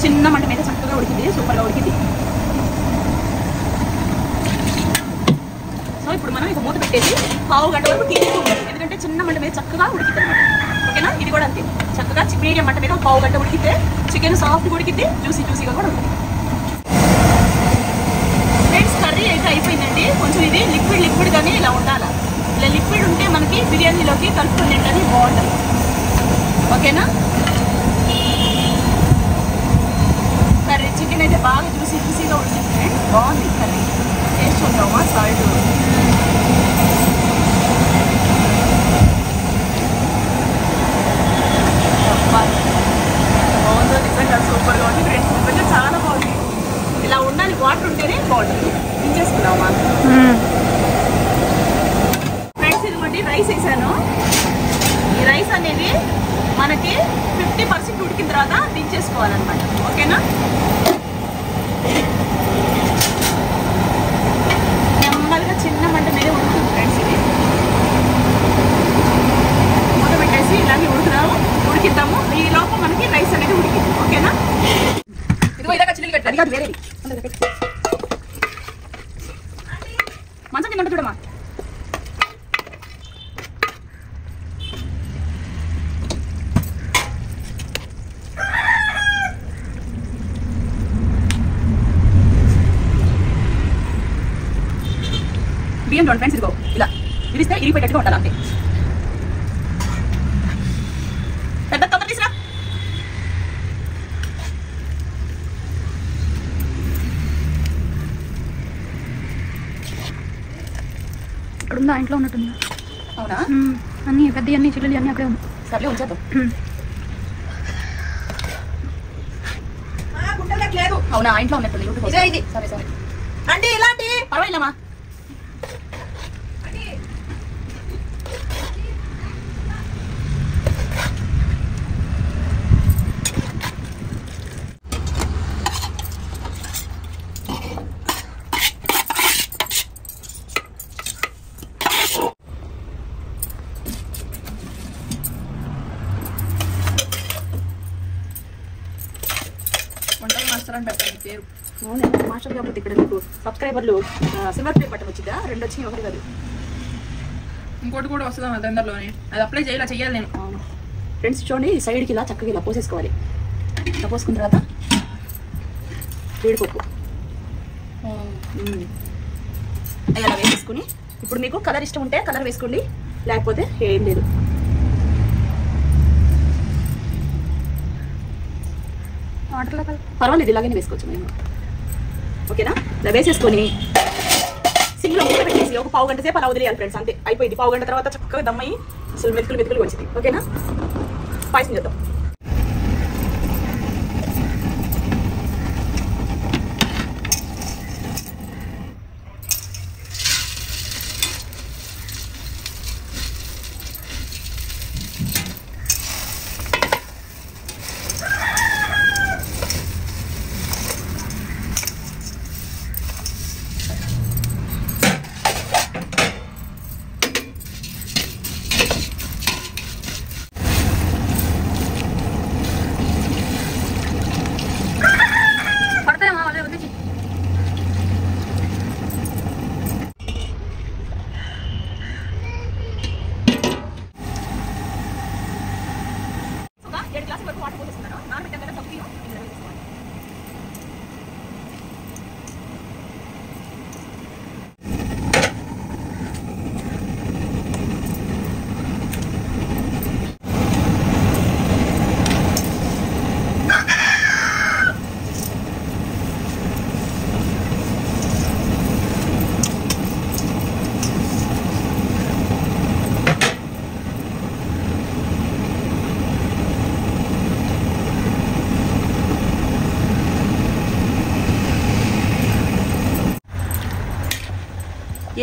చిన్న మంట మీద చక్కగా ఉడికింది, సూపర్గా ఉడికింది. సో ఇప్పుడు మనం ఇక మూత పెట్టేసి పావు గంట వరకు తీస్తూ ఉండాలి, ఎందుకంటే చిన్న మంట మీద చక్కగా ఉడికిద్ది అనమాట. ఓకేనా? ఇది కూడా అంతే, చక్కగా మీడియం మంట మీద పావు గంట ఉడికితే చికెన్ సాఫ్ట్గా ఉడికిద్ది, జ్యూసీగా కూడా ఉంటుంది. ఫ్రెండ్స్, కర్రీ అయితే అయిపోయిందండి. కొంచెం ఇది లిక్విడ్గానే ఇలా ఉండాలి. ఇలా లిక్విడ్ ఉంటే మనకి బిర్యానీలోకి కలుపుకొని తింటే బాగుంటుంది. ఓకేనా? కర్రీ చికెన్ అయితే బాగా జ్యూసీగా ఉంటుంది ఫ్రెండ్స్, బాగుంది కర్రీ. టేస్ట్ చూద్దామా? సాల్ట్ బాగుందో, నిజంగా సూపర్గా ఉంది ఫ్రెండ్స్, నిజంగా చాలా బాగుంది. ఇలా ఉండాలి, వాటర్ ఉంటేనే బాగుంటుంది. దించేసుకున్నామా ఫ్రెండ్స్? ఇదిగోండి రైస్ వేసాను. ఈ రైస్ అనేది మనకి 50% ఉడికిన తర్వాత దించేసుకోవాలన్నమాట. ఓకేనా? నెమ్మదిగా చిన్న మంట మీద ఉడుకుతుంది ఫ్రెండ్స్. ఇది మూత పెట్టేసి ఇలాగే ఉడికిద్దాము. ఈ లోపల మనకి రైస్ అనేది ఉడికింది. ఓకేనా? ఇదిగో ఇదాకా చిల్లులు కట్టాలి, అది కాదు వేరేది. మంచం కింద చూడమ్మా. బియ్యం చూడండి ఫ్రెండ్స్, ఇదిగో ఇలా ఇరిస్తే ఇరిగిపోయేటట్టుగా ఉండాలి అంతే. పెద్ద తొందర తీసురా. ఇక్కడ ఉందా? ఇంట్లో ఉన్నట్టుందా? అవునా? అన్ని పెద్ద అన్ని చిల్లులు అన్నీ అక్కడే ఉంది. సర్లే ఉంచేద్దాం. అవునా? ఇంట్లో ఉన్నట్టుంది. ఇది సరే అంటే ఇలాంటి పర్వాలేమ్మా. వంటలు మాస్టర్ అని పెట్టండి పేరు. అవును, మాస్టర్ కాబట్టి ఇక్కడ మీకు సబ్స్క్రైబర్లు సిల్వర్ ప్లే బటన్ వచ్చిందా? 2 వచ్చినాయి, ఒకటి కాదు. ఇంకోటి కూడా వస్తుందా తొందరలోనే, అది అప్లై చేయాలి నేను. అవును ఫ్రెండ్స్, చూడండి సైడ్కి ఇలా చక్కగా ఇలా పోసేసుకోవాలి. ఇలా పోసుకున్న తర్వాత జీడిపప్పు అలా వేసేసుకుని, ఇప్పుడు మీకు కలర్ ఇష్టం ఉంటే కలర్ వేసుకోండి, లేకపోతే ఏం లేదు. వాటర్లో పర్వాలేదు, ఇలాగనే వేసుకోవచ్చు మేము. ఓకేనా? ఇలా వేసేసుకొని సిమ్లో మూత పెట్టేసి ఒక పావు గంట సేపు అలా వదిలేయాలి ఫ్రెండ్స్, అంతే. అయిపోయింది. పావు గంట తర్వాత చక్కగా దమ్మయి అసలు మెతుకులు వచ్చింది. ఓకేనా? పాయసం చేద్దాం.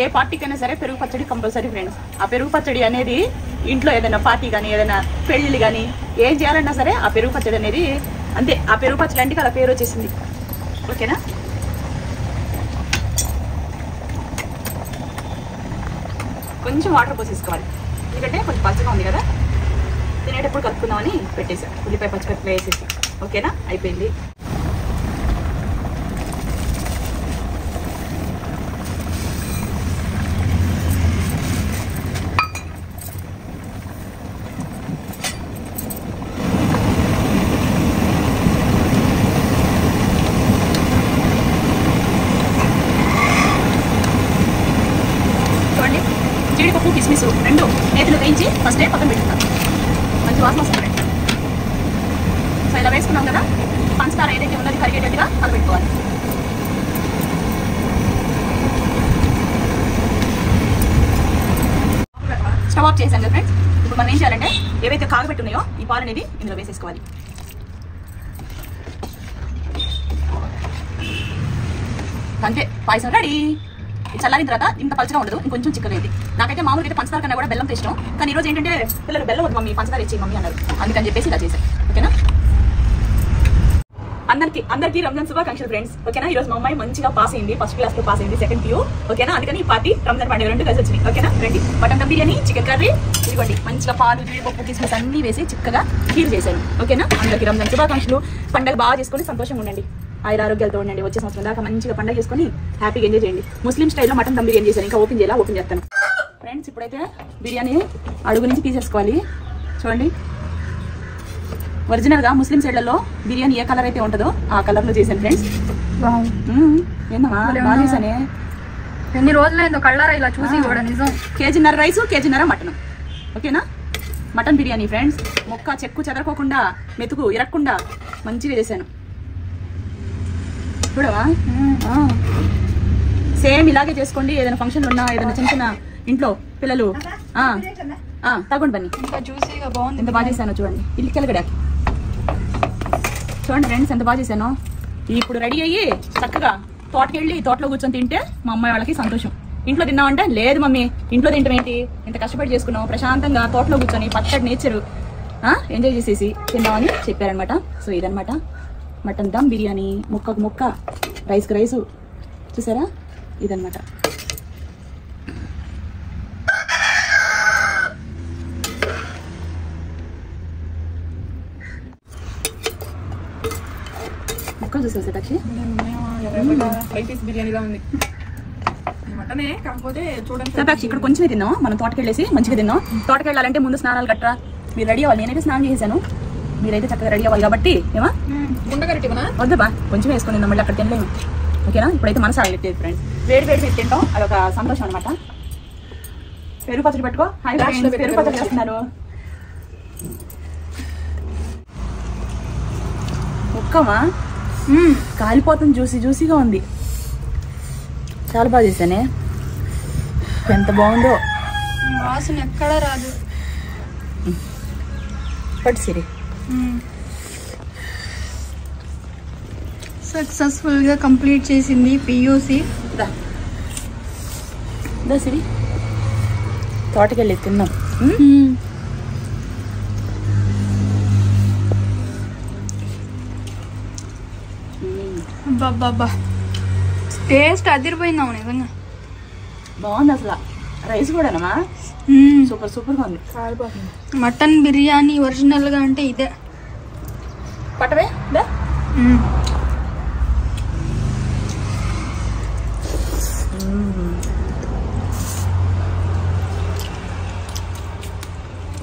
ఏ పార్టీకైనా సరే పెరుగు పచ్చడి కంపల్సరీ ఫ్రెండ్స్. ఆ పెరుగు పచ్చడి అనేది ఇంట్లో ఏదైనా పార్టీ కానీ ఏదైనా పెళ్ళిళ్ళు కానీ ఏం చేయాలన్నా సరే ఆ పెరుగు పచ్చడి అనేది అంతే. ఆ పెరుగు పచ్చడి అంటే అలా పేరు వచ్చేసింది. ఓకేనా. కొంచెం వాటర్ పోసేసుకోవాలి, ఎందుకంటే కొంచెం పచ్చగా ఉంది కదా, తినేటప్పుడు కలుపుకుందామని పెట్టేసాం. ఉల్లిపాయ పచ్చిమిరపకాయ వేసేసి. ఓకేనా, అయిపోయింది. జీడిపప్పు కిస్మిస్ రెండు నేతిలో వేయించి ఫస్ట్ పక్కన పెట్టుకున్నాం. మంచి వాసన వస్తుంది. సో ఇలా వేసుకున్నాం కదా, పంచదార ఏదైతే ఉన్నది కరిగేటట్టుగా అది పెట్టుకోవాలి. స్టవ్ ఆఫ్ చేశాను కదా ఫ్రెండ్స్. ఇప్పుడు మనం ఏం చేయాలంటే ఏవైతే కాగబెట్టున్నాయో ఈ పాలు అనేది ఇందులో వేసేసుకోవాలి. అంతే, పాయసం రెడీ. చల్లారిన తర్వాత ఇంత పలుచగా ఉండదు, ఇంకొంచెం చిక్కగా అయింది. నాకైతే మామూలుగా అయితే పంచదార కన్నా కూడా బెల్లం ఇష్టం, కానీ ఈరోజు ఏంటంటే పిల్లలు బెల్లం వద్దు మమ్మీ పంచదార ఇచ్చి మమ్మీ అన్నారు, అందుకని చెప్పేసి ఇలా చేశాను. ఓకేనా. అందరికీ రంజాన్ శుభాకాంక్షలు ఫ్రెండ్స్. ఓకేనా. ఈ రోజు మా అమ్మాయి మంచిగా పాస్ అయింది, ఫస్ట్ క్లాస్ లో పాస్ అయింది, సెకండ్ PU. ఓకేనా. అందుకని ఈ పార్టీ రంజాన్ పండుగ రెండు కలిసి వచ్చినాయి. ఓకేనా. రండి. Mutton dum biryani, chicken curry, ఇదిగోండి మంచిగా పాలు జీడిపప్పు కిస్మిస్ అన్ని వేసి చిక్కగా ఖీర్ చేశాను. ఓకేనా. అందరికీ రంజాన్ శుభాకాంక్షలు. పండుగ బాగా చేసుకొని సంతోషంగా ఉండండి, ఆరోగ్యాలతో ఉండండి. వచ్చే సంవత్సరం దాకా మంచిగా పండుగ చేసుకొని హ్యాపీగా ఎంజాయ్ చేయండి. ముస్లిం స్టైల్లో మటన్ దమ్ బిర్యానీ చేశాను, ఇంకా ఓపెన్ చేస్తాను ఫ్రెండ్స్. ఇప్పుడైతే బిర్యానీ అడుగు నుంచి తీసేసుకోవాలి. చూడండి, ఒరిజినల్ గా ముస్లిం సైడ్లలో బిర్యానీ ఏ కలర్ అయితే ఉంటుందో ఆ కలర్ లో చేశాను ఫ్రెండ్స్. బాగా చేశానే. ఎన్ని రోజులైందో కళ్ళారా ఇలా చూసి కూడా. నిజం. కేజీన్నర రైసు, కేజీన్నర మటన్. ఓకేనా. Mutton biryani friends. మొక్క చెక్కు చెదరకోకుండా, మెతుకు ఇరక్కుండా మంచిగా చేశాను. చూడవా, సేమ్ ఇలాగే చేసుకోండి. ఏదైనా ఫంక్షన్ ఉన్నా, ఏదైనా చిన్న చిన్న ఇంట్లో పిల్లలు తగ్గండి పని. జ్యూసీగా బాగుంది. ఎంత బాగా చేశానో చూడండి. ఇల్లికెళ్ళగడా చూడండి ఫ్రెండ్స్, ఎంత బాగా చేశాను. ఇప్పుడు రెడీ అయ్యి చక్కగా తోటకెళ్ళి తోటలో కూర్చొని తింటే మా అమ్మాయి వాళ్ళకి సంతోషం. ఇంట్లో తిన్నామంటే లేదు మమ్మీ ఇంట్లో తింటాం ఏంటి, ఇంత కష్టపడి చేసుకున్నాం, ప్రశాంతంగా తోటలో కూర్చొని పచ్చడి నేచరు ఎంజాయ్ చేసేసి తిన్నామని చెప్పారనమాట. సో ఇదనమాట మటన్ దమ్ బిర్యానీ. ముక్కకు ముక్క, రైస్కి రైసు, చూసారా, ఇదనమాట. ముక్కలు చూసారు సాక్షి, బిర్యానీలా ఉంది. మటనే కాకపోతే చూడండి సాక్షి, ఇక్కడ కొంచెమే తిన్నాం. మనం తోటకెళ్ళేసి మంచిగా తిన్నాం. తోటకెళ్ళాలంటే ముందు స్నానాలు గట్రా మీరు రెడీ అవ్వాలి. నేనైతే స్నానం చేశాను, మీరైతే చక్కగా రెడీ అవ్వాలి. కాబట్టి ఏమా వద్దబా కొంచెం వేసుకుని మళ్ళీ అక్కడ తినలేము. ఓకేనా. ఇప్పుడైతే మనసు ఆగలేదు ఫ్రెండ్స్. వేడి వేడి మీరు తింటాం, అదొక సంతోషం అనమాట. పెరుగు పచ్చడి పెట్టుకో. పెరుగు పచ్చడి చేస్తున్నారు. ఒక్కమా కాలిపోతుంది, జ్యూసీగా ఉంది. చాలా బాగా చేశానే, ఎంత బాగుందో. వాసన ఎక్కడా రాదు. పట్టు సిరి సక్సెస్ఫుల్ గా కంప్లీట్ చేసింది PUC. దా సిరి, తోటకెళ్ళి తిన్నాం. అబ్బా టేస్ట్ అదిరిపోయిందాము నిజంగా. బాగుంది అసలు. రైస్ కూడానమ్మా సూపర్ గా ఉంది. మటన్ బిర్యానీ ఒరిజినల్ గా అంటే ఇదే. పట్టవే దా.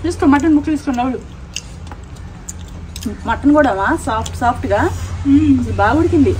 తీసుకో మటన్ ముక్కలు తీసుకున్నాడు. మటన్ కూడా సాఫ్ట్ గా బాగా ఉడికింది.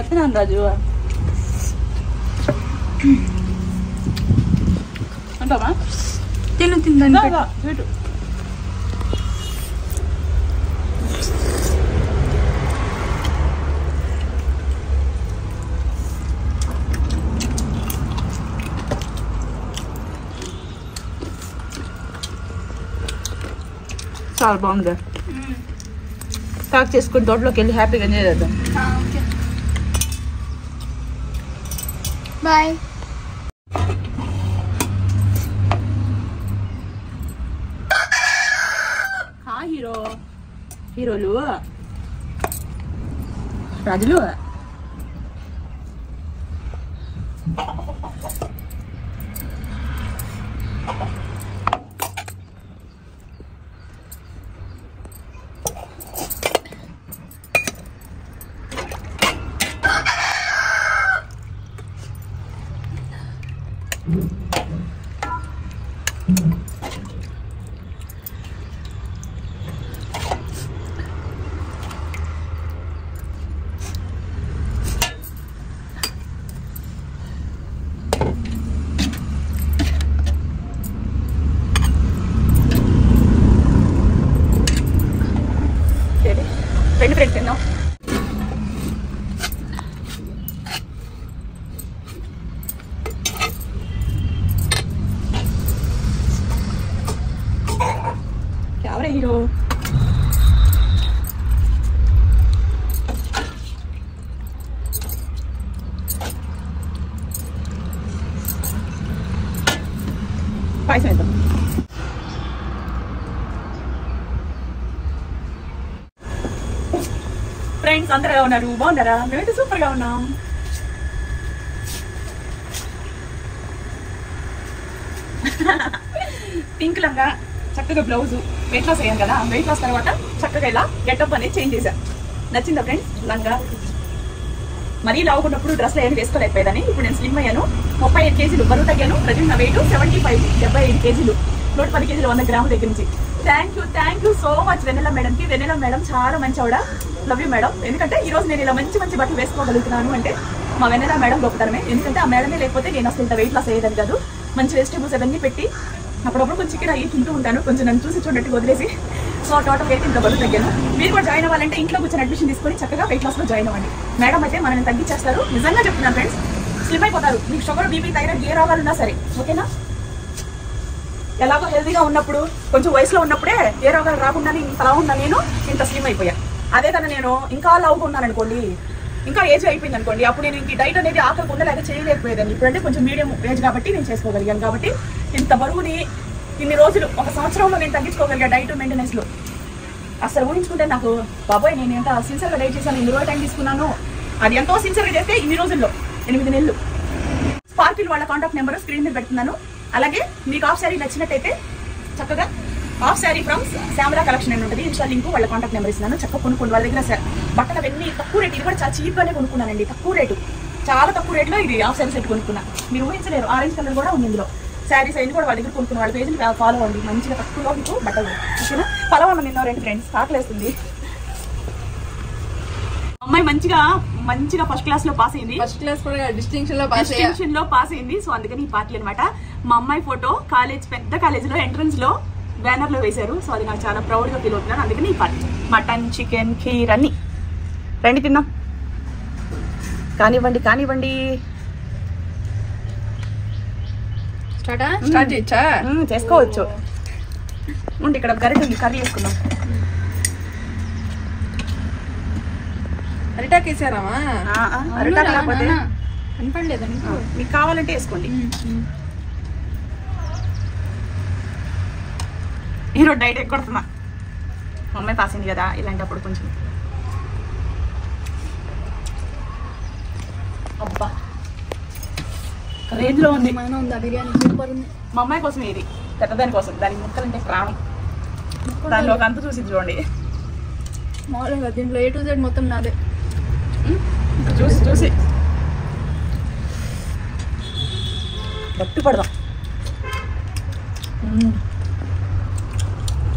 చెప్తున్నాను రాజు అంటావా తిందని స్వీట్ చాలా బాగుంది ప్యాక్ చేసుకుని తోటలోకి వెళ్ళి హ్యాపీగా ఎంజాయ్ చేద్దాం బాయ్ హీరోలు రాజులు రెండు ఫ్రెండ్స్ తిన్నాం ఎవరే హీరో పాయసం వేద్దాం ఫ్రెండ్స్ అందరూ ఎలా ఉన్నారు బాగున్నారా మేమైతే సూపర్ గా ఉన్నాం పింక్ లంగా చక్కగా బ్లౌజ్ వెయిట్ లాస్ అయ్యాను కదా వెయిట్ లాస్ తర్వాత చక్కగా ఇలా గెటప్ అనేది చేంజ్ చేశాను నచ్చిందా ఫ్రెండ్స్ లంగా మరీ లావుకున్నప్పుడు డ్రెస్లో ఏమి వేసుకోలేకపోయేదని ఇప్పుడు నేను స్లిమ్ అయ్యాను 35 కేజీలు బరువు తగ్గాను ప్రజెంట్ నా వెయిట్ 75 75 కేజీలు 110 కేజీలు 100 గ్రాముల దగ్గర నుంచి థ్యాంక్ యూ సో మచ్ వెన్నెల మేడంకి వెన్నెల మేడం చాలా మంచి ఆవిడ లవ్ యూ మేడం ఎందుకంటే ఈ రోజు నేను ఇలా మంచి మంచి బట్టలు వేసుకోగలుగుతున్నాను అంటే మా వెన్నెల మేడం గొప్పతనమే ఎందుకంటే ఆ మేడమే లేకపోతే నేను అసలు ఇంత వెయిట్ లాస్ అయ్యేదని కాదు మంచి వెజిటేబుల్స్ అవన్నీ పెట్టి అప్పుడప్పుడు కొంచెం చికెన్ అయ్యి తింటూ ఉంటాను కొంచెం నన్ను చూసి చూడట్టు వదిలేసి సో టోటల్ అయితే ఇంత బరువు తగ్గాను మీరు కూడా జాయిన్ అవ్వాలంటే ఇంట్లో కూర్చొని అడ్మిషన్ తీసుకొని చక్కగా వెయిట్ లాస్లో జాయిన్ అవ్వండి మేడం అయితే మనల్ని తగ్గించేస్తారు నిజంగా చెప్తున్నాను ఫ్రెండ్స్ స్లిమ్ అయిపోతారు మీకు షుగర్ బీపీ థైరాయిడ్ ఏ రోగాలున్నా సరే ఓకేనా ఎలాగో హెల్తీగా ఉన్నప్పుడు కొంచెం వయసులో ఉన్నప్పుడే ఏ రోగాలు రాకుండా ఇంతలా ఉన్నా నేను ఇంత స్లిమ్ అయిపోయా అదే కదా నేను ఇంకా లావుగా ఉన్నాను అనుకోండి ఇంకా ఏజ్ అయిపోయింది అనుకోండి అప్పుడు నేను ఇంక డైట్ అనేది ఆకలి ఉండలేక చేయలేకపోయేదాన్ని ఇప్పుడంటే కొంచెం మీడియం ఏజ్ కాబట్టి నేను చేసుకోగలిగాను కాబట్టి ఇంత బరువుని ఇన్ని రోజులు 1 సంవత్సరంలో నేను తగ్గించుకోగలిగా డైట్ మెయింటెనెన్స్లో అసలు ఊహించుకుంటే నాకు బాబోయ్ నేను ఎంత సిన్సియర్గా డైట్ చేశాను ఇన్ని రోజులు టైం తీసుకున్నాను అది ఎంతో సిన్సియర్గా చేస్తే ఇన్ని రోజుల్లో 8 నెలలు స్పార్కిల్ వాళ్ళ కాంటాక్ట్ నెంబర్ స్క్రీన్ మీద పెడుతున్నాను అలాగే మీకు హాఫ్ శారీ నచ్చినట్టయితే చక్కగా half sari from Shyamala collection అని ఉంటుంది ఇన్స్టా లింక్ వాళ్ళ కాంటాక్ట్ నెంబర్ ఇస్తున్నాను చక్కగా కొనుక్కోండి వాళ్ళ దగ్గర బట్టలు అవన్నీ తక్కువ రేటు ఇది కూడా చాలా చీప్గానే కొనుక్కున్నానండి తక్కువ రేటు చాలా తక్కువ రేట్లో ఇది హాఫ్ శారీ సెట్ కొనుక్కున్నా మీరు ఊహించలేరు ఆరెంజ్ కలర్ కూడా ఉంది ఇందులో శారీస్ అన్ని కూడా వాళ్ళ దగ్గర కొనుక్కున్న వాళ్ళ పేజీని ఫాలో అవ్వండి మంచిగా తక్కువలో మీకు బట్టలు ఓకేనా పలవన్న నిన్న 2 ఫ్రెండ్స్ ఆకలేస్తుంది అమ్మాయి మంచిగా ఫస్ట్ క్లాస్ లో పాస్ అయింది ఫస్ట్ క్లాస్ కూడా డిస్టింక్షన్ లో పాస్ అయింది సో అందుకని ఈ పార్టీ అనమాట మా అమ్మాయి ఫోటో పెద్ద కాలేజీలో ఎంట్రన్స్ లో బ్యానర్ లో వేశారు సో అది నాకు చాలా ప్రౌడ్ గా ఫీల్ అవుతున్నాను అందుకని ఈ పార్టీ మటన్ చికెన్ ఖీర్ అన్ని రండి తిన్నాం కానివ్వండి స్టార్ట్ చేయొచ్చా చేసుకోవచ్చు ఉండి ఇక్కడ గరిట ఉంది కర్రీ వేసుకుందాం అరిటాక్ వేసారామా అరిటాక్ లేకపోతే కనపడలేదా మీకు కావాలంటే వేసుకోండి ఈరోజు డైట్ ఎక్కొడుతున్నా మా అమ్మాయి పాస్ అయింది కదా ఇలాంటప్పుడు కొంచెం అబ్బా రేంజ్ లో ఉంది బిర్యానీ సూపర్ ఉంది మా అమ్మాయి కోసం ఇది పెద్దదాని కోసం దానికి ముక్కలంటే ప్రాణం దానిలో ఒక అంత చూసి చూడండి మామూలుగా దీంట్లో A to Z మొత్తం నాదే చూసి గట్టి పడదాం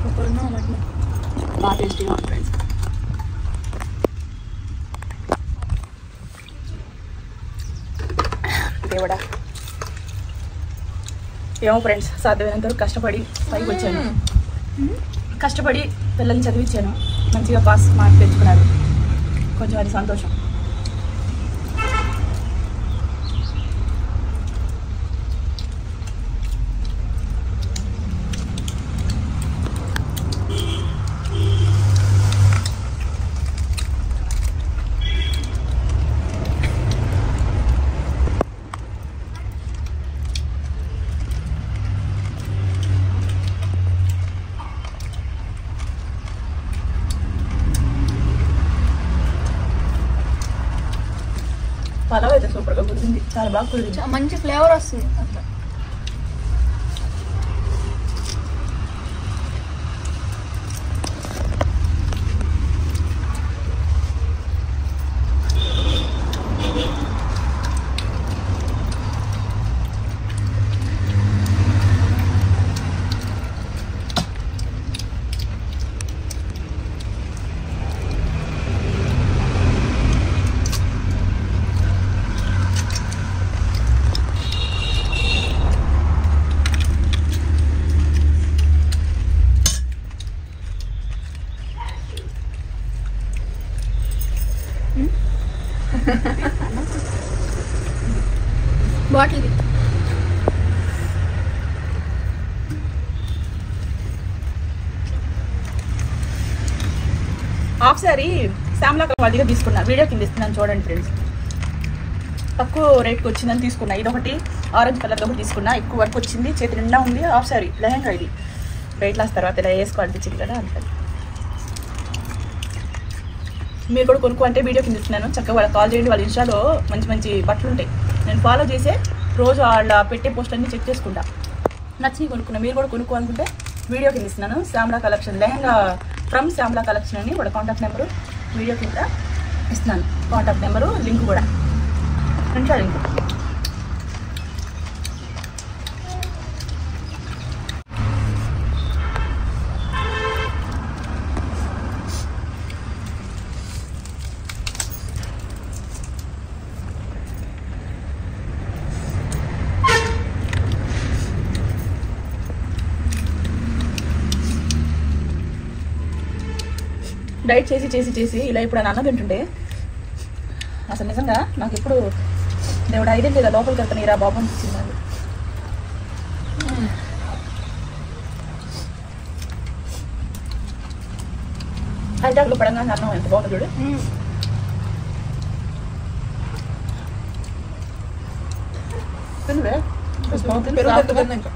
సూపర్ ఉన్నా మటన్ బాగా టేస్టీగా ఉంది ఫ్రెండ్స్ దేవుడా. ఏమో ఫ్రెండ్స్, సాధ్యమైనంత వరకు కష్టపడి పైకి వచ్చాను. కష్టపడి పిల్లల్ని చదివించాను, మంచిగా పాస్ మార్క్ తెచ్చుకున్నారు, కొంచెం అది సంతోషం. పలావ్ అయితే సూపర్గా కుదిరింది, చాలా బాగా కుదిరింది, మంచి ఫ్లేవర్ వస్తుంది. బాటిల్ హాఫ్ సారీ శ్యామ్లా వాళ్ళ తీసుకున్నా, వీడియో కింద ఇస్తున్నాను చూడండి ఫ్రెండ్స్. తక్కువ రేట్కి వచ్చిందని తీసుకున్నా. ఇదొకటి ఆరెంజ్ కలర్ ఒకటి తీసుకున్నా, ఎక్కువ వర్క్ వచ్చింది, చేతి నిండా ఉంది. హాఫ్ సారీ లెహంగా, ఇది వెయిట్ లాస్ తర్వాత ఇలా వేసుకోవాలనిపించింది కదా అంతే. మీరు కూడా కొనుక్కుంటే వీడియో కింద ఇస్తున్నాను, చక్కగా వాళ్ళకి కాల్ చేయండి. వాళ్ళ ఇన్స్టాలో మంచి మంచి బట్టలు ఉంటాయి, నేను ఫాలో చేసే రోజు వాళ్ళ పెట్టే పోస్ట్ అన్ని చెక్ చేసుకుంటా. నచ్చి కొనుక్కున్నా, మీరు కూడా కొనుక్కోవాలనుకుంటే వీడియో కింద ఇస్తున్నాను. Shyamla collection lehenga from Shyamla collection అని కూడా కాంటాక్ట్ నెంబరు వీడియో కింద ఇస్తున్నాను. కాంటాక్ట్ నెంబరు లింక్ కూడా ఇన్స్టా లింక్. డైట్ చేసి చేసి చేసి ఇలా ఇప్పుడు అన్నం తింటుంటే అసలు నిజంగా నాకు ఎప్పుడు దేవుడు ఐదే లేదా లోపలికి వెళ్తాను రా బాబు అనిపించింది నాకు. అరిటాకులు పడంగా అన్నం ఎంత బాగుంది చూడు. ఇంకా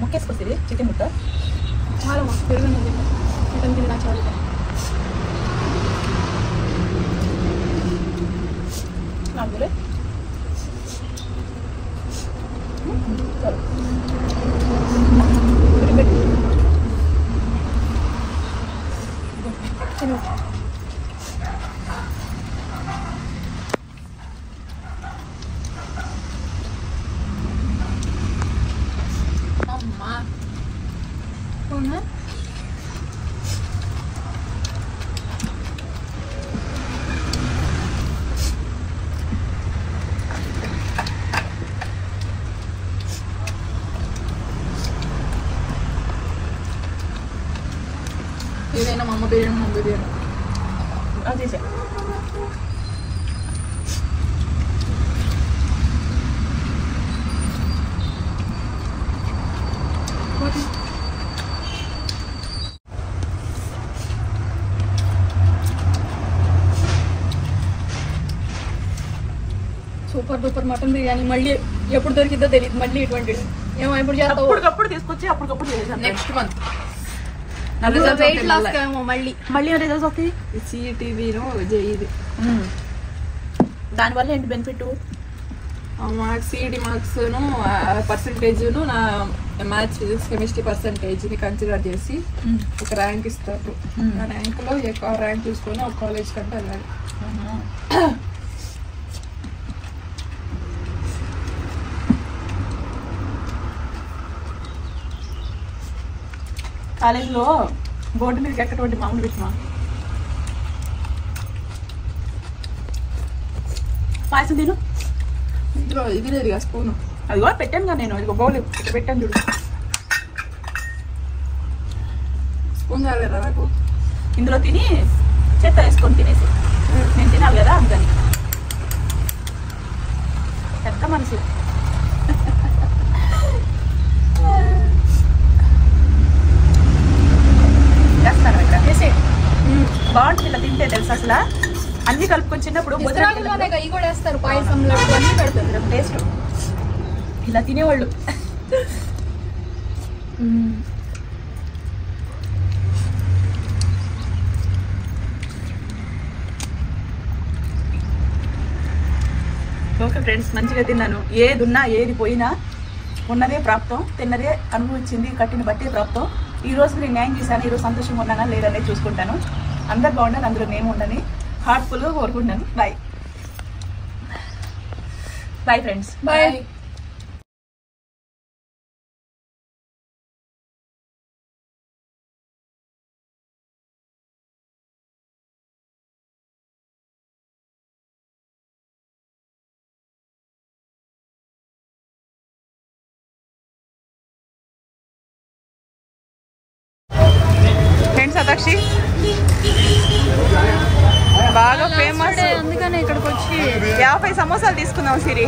ముక్కేసుకొస్తుంది చికెన్ ముక్క చాలా మస్తు పెరుగున్నది. చికెన్ తిన్నా చాలా అందులో ఏదైనా మా అమ్మ బిర్యానీ, మా బిర్యానీ అది చేసా. Super duper mutton biryani. మళ్ళీ ఎప్పుడు దొరికిద్దో తెలియదు. మళ్ళీ ఇటువంటిది ఏమో ఎప్పుడు చేస్తావు? అప్పటికప్పుడు తీసుకొచ్చి అప్పటికప్పుడు చేసాను. నెక్స్ట్ మంత్ వెయిట్ లాస్ ఏమో మళ్ళీ రిజల్ట్స్ వస్తాయి. సిటీవీలో ఇది దానివల్ల ఏంటి benefit? Marks CED marks percentage నా మ్యాథ్స్ ఫిజిక్స్ కెమిస్ట్రీ పర్సంటేజ్ని కన్సిడర్ చేసి ఒక ర్యాంక్ ఇస్తారు. ఆ ర్యాంక్లో ఎక్కువ ర్యాంక్ చూసుకొని ఒక కాలేజ్ కంటే వెళ్ళాలి. కాలేజీలో బోర్డు మీదకి ఎక్కటువంటి మామూలు పెట్టినా పాయసం తిను. ఇంట్లో ఇది లేదు స్పూను, అది కూడా పెట్టాను కదా నేను, ఇది బౌల్ పెట్టాను చూడు. స్పూన్ కాలేదా నాకు? ఇందులో తిని చెత్త వేసుకొని తినేసి నేను తినాలి కదా అందుకని. పెద్ద మనసు. చేస్తాను ఇక్కడ బాగుంటుంది ఇలా తింటే తెలుసు. అసలు అన్ని కలుపుకొని చిన్నప్పుడు ఇవి కూడా వేస్తారు పాయసంలో, అన్ని పెడతారు టేస్ట్. ఇలా తినేవాళ్ళు. ఓకే ఫ్రెండ్స్, మంచిగా తిన్నాను. ఏది ఉన్నా ఏది పోయినా ఉన్నదే ప్రాప్తం, తిన్నదే అనుభవించింది కట్టిన బట్టే ప్రాప్తం. ఈ రోజు నేను న్యాయం చేశాను, ఈరోజు సంతోషంగా ఉన్నానా లేదనేది చూసుకుంటాను. అందరు బాగుండాలి, అందులో మేము ఉండని హార్ట్ఫుల్గా కోరుకుంటాను. Bye bye friends, bye. Friends అదాక్షి బాగా ఫేమస్, అందుకనే ఇక్కడికి వచ్చి 50 సమోసాలు తీసుకుందాం సిరి.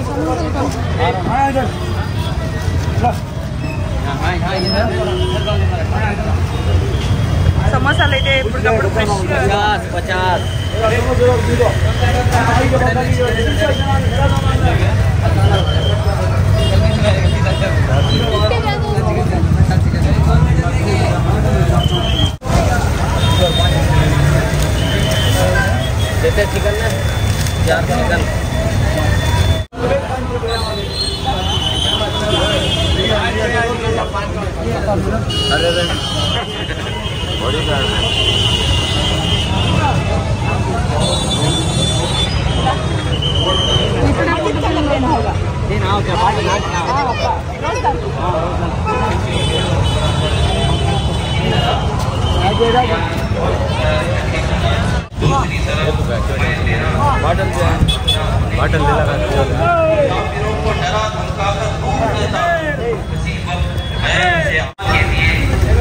సమోసాలు అయితే ఇప్పటికప్పుడు ఫ్రెష్. चिकन ना 4 चिकन अरे बड़ी कार बाटल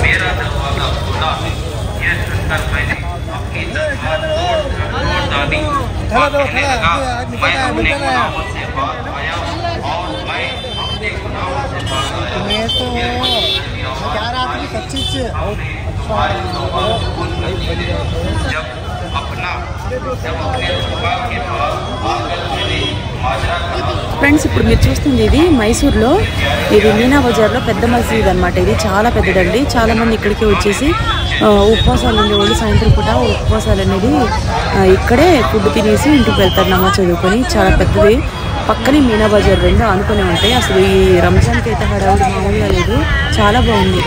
मेरा दरवाजा खुला, ये सुनकर मैंने अपनी तलवार तोड़ डाली और कहने लगा, मैं अपने गुनाहों से बाहर आया और मैं अपने गुनाहों से बाहर आया। जब अपने जुबान के पास आकर मैंने माजरा कहा। ఫ్రెండ్స్ ఇప్పుడు మీరు చూస్తుంది ఇది మైసూర్లో, ఇది మీనా బజార్లో పెద్ద మసీద్ అనమాట. ఇది చాలా పెద్దదండి. చాలామంది ఇక్కడికి వచ్చేసి ఉపవాసాలు ఉండేవాళ్ళు సాయంత్రం పూట ఉపవాసాలు అనేది ఇక్కడే ఫుడ్ తినేసి ఇంటికి వెళ్తారు నమాజ్ చదువుకొని. చాలా పెద్దది, పక్కనే మీనా బజార్, రెండు అనుకునే ఉంటాయి. అసలు ఈ రంజాన్కి అయితే హడావుడి మామూలుగా లేదు, చాలా బాగుంది.